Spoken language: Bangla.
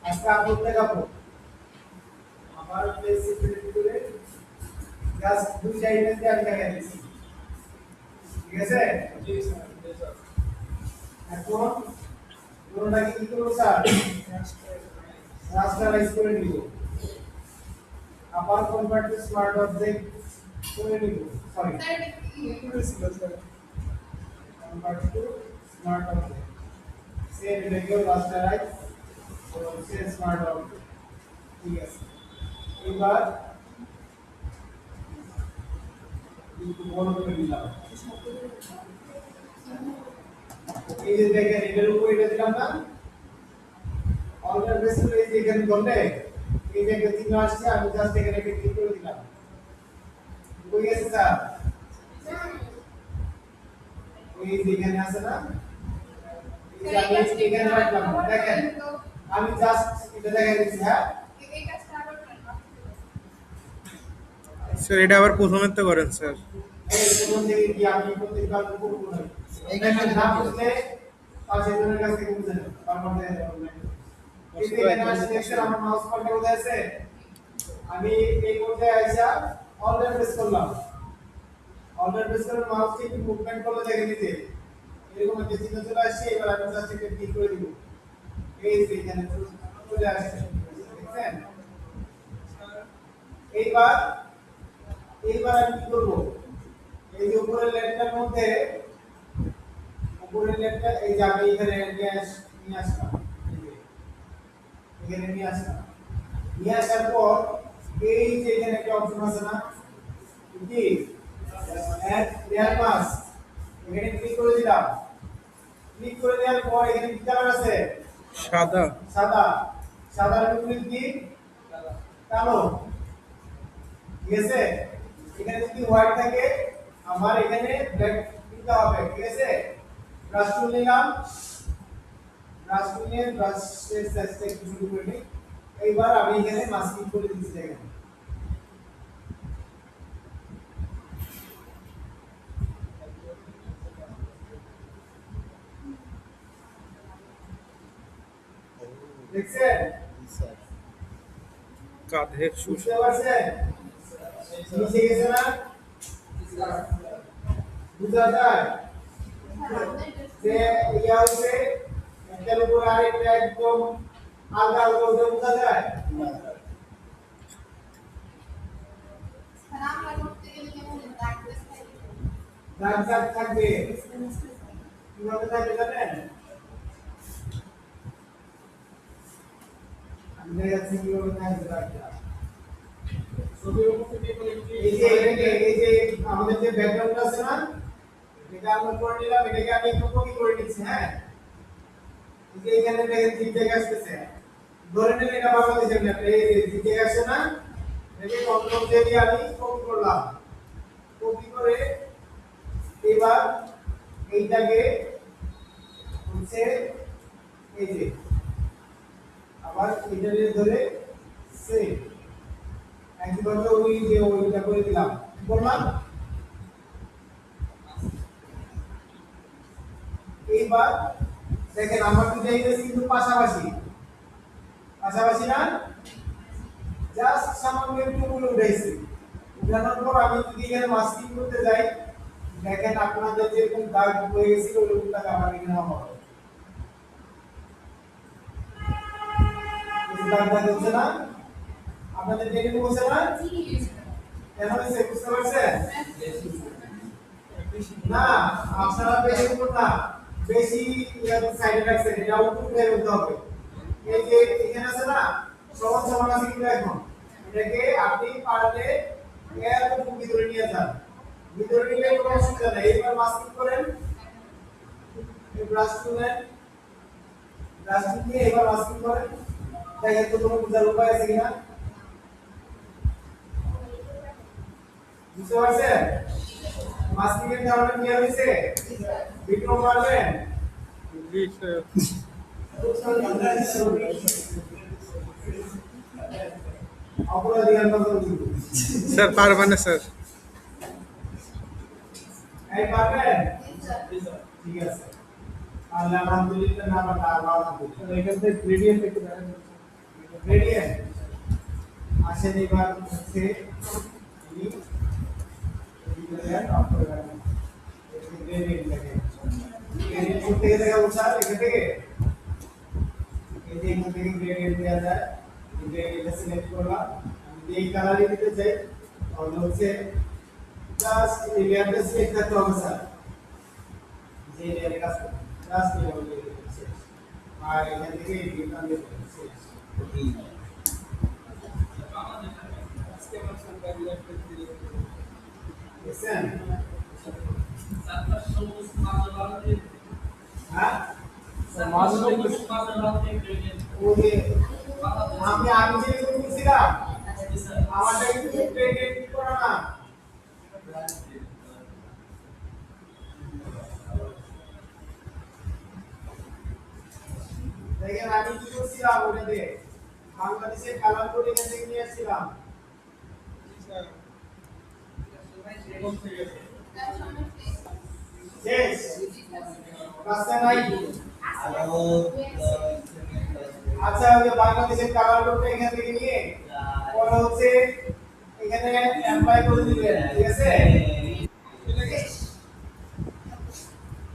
আজকে আপলোড দেখাবো আমার প্লেসিটের ভিতরে জাস্ট দুইটা ইমেজ দিয়ে আমি দেখাই দিচ্ছি ঠিক আছে এখন পুরোটাকে কি করবো স্যার রাস্টারাইজ করে নিব আবার কনভার্ট টু স্মার্ট অবজেক্ট করে নিব sorry convert to smart object save radio rasterise say smart object ঠিক আছে এবার একটু বড় করে দিলাম এই যে দেখেন এটার উপর এটা দিলাম না অল্টার বেসিস এই যে এখানে ধরলে এই যে একটা চিহ্ন আসছে আমি জাস্ট এখানে একটা ক্লিক করে দিলাম হয়ে গেছে স্যার এই যে এখানে আছে না এই যে আমি এখানে রাখলাম দেখেন আমি জাস্ট এটা দেখাই দিচ্ছি হ্যাঁ স্যার এটা আবার প্রথমের তো করেন স্যার। এই প্রথম থেকে কি আমি প্রত্যেকবার করব না এখানে না বুঝলে পাশে জনের কাছ থেকে বুঝে নেব তারপর এই যে এখানে আসছে স্যার আমার মাউস পয়েন্টার কোথায় আছে আমি এই পর্যায়ে আইসা অল্টার প্রেস করলাম অল্টার প্রেস করে মাউসকে একটু মুভমেন্ট করলে দেখে নিতে এরকম একটা চিহ্ন চলে আসছে এবার আমি জাস্ট একটা ক্লিক করে দিব এই যে এখানে চলে আসছে দেখছেন এইবার এইবার আমি কি করব এই যে উপরের লেফটের মধ্যে উপরের লেফটটা এই যে আমি এখানে নিয়ে আসলাম এখানে নিয়ে আসলাম নিয়ে আসার পর এই যে এখানে একটা অপশন আছে না কি অ্যাড লেয়ার মাস্ক এখানে ক্লিক করে দিলাম ক্লিক করে দেওয়ার পর এখানে কি কালার আছে সাদা। সাদা সাদার উপরে কি কালো ঠিক আছে এখানে যদি হোয়াইট থাকে আমার এখানে ব্ল্যাক দিতে হবে ঠিক আছে ব্রাশ টুল নিলাম ব্রাশ টুল নিয়ে ব্রাশের সাইজটা একটু ছোট করে নিই এইবার আমি এখানে মাস্কিং করে দিচ্ছি দেখেন দেখছেন কাঁধে বুঝতে পারছেন নিচে গেছে না বুঝা যায় যে ইয়া হচ্ছে একটার উপর আরেকটা একদম আলগা আলগা ওটা বোঝা যায় দাগ দাগ থাকবে কিভাবে থাকবে জানেন আমি দেখাচ্ছি কিভাবে থাকবে দাগটা এই যে আমাদের যে ব্যাকগ্রাউন্ড আছে না এটা আমরা করে নিলাম এটাকে আমি একটু কপি করে নিচ্ছি হ্যাঁ এই যে এখানে দেখেন জিগজ্যাগ আসছে ধরে নিন এটা বাংলাদেশের ম্যাপ এই যে জিগজ্যাগ আসছে না এটাকে কন্ট্রোল দিয়ে আমি কপি করলাম কপি করে এবার এইটাকে হচ্ছে এই যে আবার এটাকে ধরে সেভ একইভাবে ওই যে ওইটা করে দিলাম কি করলাম এইবার দেখেন আমার দুটো ইমেজ কিন্তু পাশাপাশি পাশাপাশি না জাস্ট সামান্য একটু উপরে উঠাইছি উঠানোর পর আমি যদি এখানে মাস্কিং করতে যাই দেখেন আপনাদের যেরকম দাগ হয়ে গেছিল ওরকম দাগ আমার এখানে হবে এই দাগ দাগ হচ্ছে না আপনাদের দেখে বলছে না কেন হয়েছে বুঝতে পারছেন না আপনারা বেশি উপর না বেশি সাইডে রাখছেন এটা উপর বের হতে হবে এই যে এখানে আছে না সমান সমান আছে কিন্তু এখন এটাকে আপনি পারলে এর উপর ভিতরে নিয়ে যান ভিতরে নিলে কোনো অসুবিধা নেই এইবার মাস্কিং করেন এই ব্রাশ তুলেন ব্রাশ দিয়ে এবার মাস্কিং করেন দেখেন তো কোনো বুঝার উপায় আছে কিনা বুঝতে পারছেন মাস্কিং এর কারণে কি হয়েছে বিক্রম পারবেন অপরাধী স্যার পারবেন না স্যার। এই পারবেন ঠিক আছে আলহামদুলিল্লাহ না বাটা আলহামদুলিল্লাহ এখান থেকে গ্রেডিয়েন্ট একটু দেখেন গ্রেডিয়েন্ট আসেন এবার হচ্ছে ইনি গ্রেডিয়েন্ট অফ করে রাখেন গ্রেডিয়েন্ট দেখেন গ্রেডিয়েন্ট করতে গেলে দেখা স্যার এখান থেকে এই যে এখান থেকে গ্রেডিয়েন্ট দেওয়া যায় গ্রেডিয়েন্টটা সিলেক্ট করলাম আমি এই কালারই দিতে চাই তাহলে হচ্ছে জাস্ট এই লেয়ারটা সিলেক্ট করতে হবে স্যার যে লেয়ারে কাজ করতে জাস্ট এই লেয়ারে শেষ আর এখান থেকে এই বিটটা দিয়ে শেষ দেখছেন হ্যাঁ ওই যে আমি যে বলছিলাম আমারটা কিন্তু ক্রেডিট করা না দেখেন আমি কি করছিলাম ওটাতে বাংলাদেশের কালার কোড এখান থেকে নিয়ে আসছিলাম শেষ কাছে নাই আচ্ছা ওই যে বাংলাদেশের কালার কোডটা এখান থেকে নিয়ে পরে হচ্ছে এখানে অ্যাপ্লাই করে দিবেন ঠিক আছে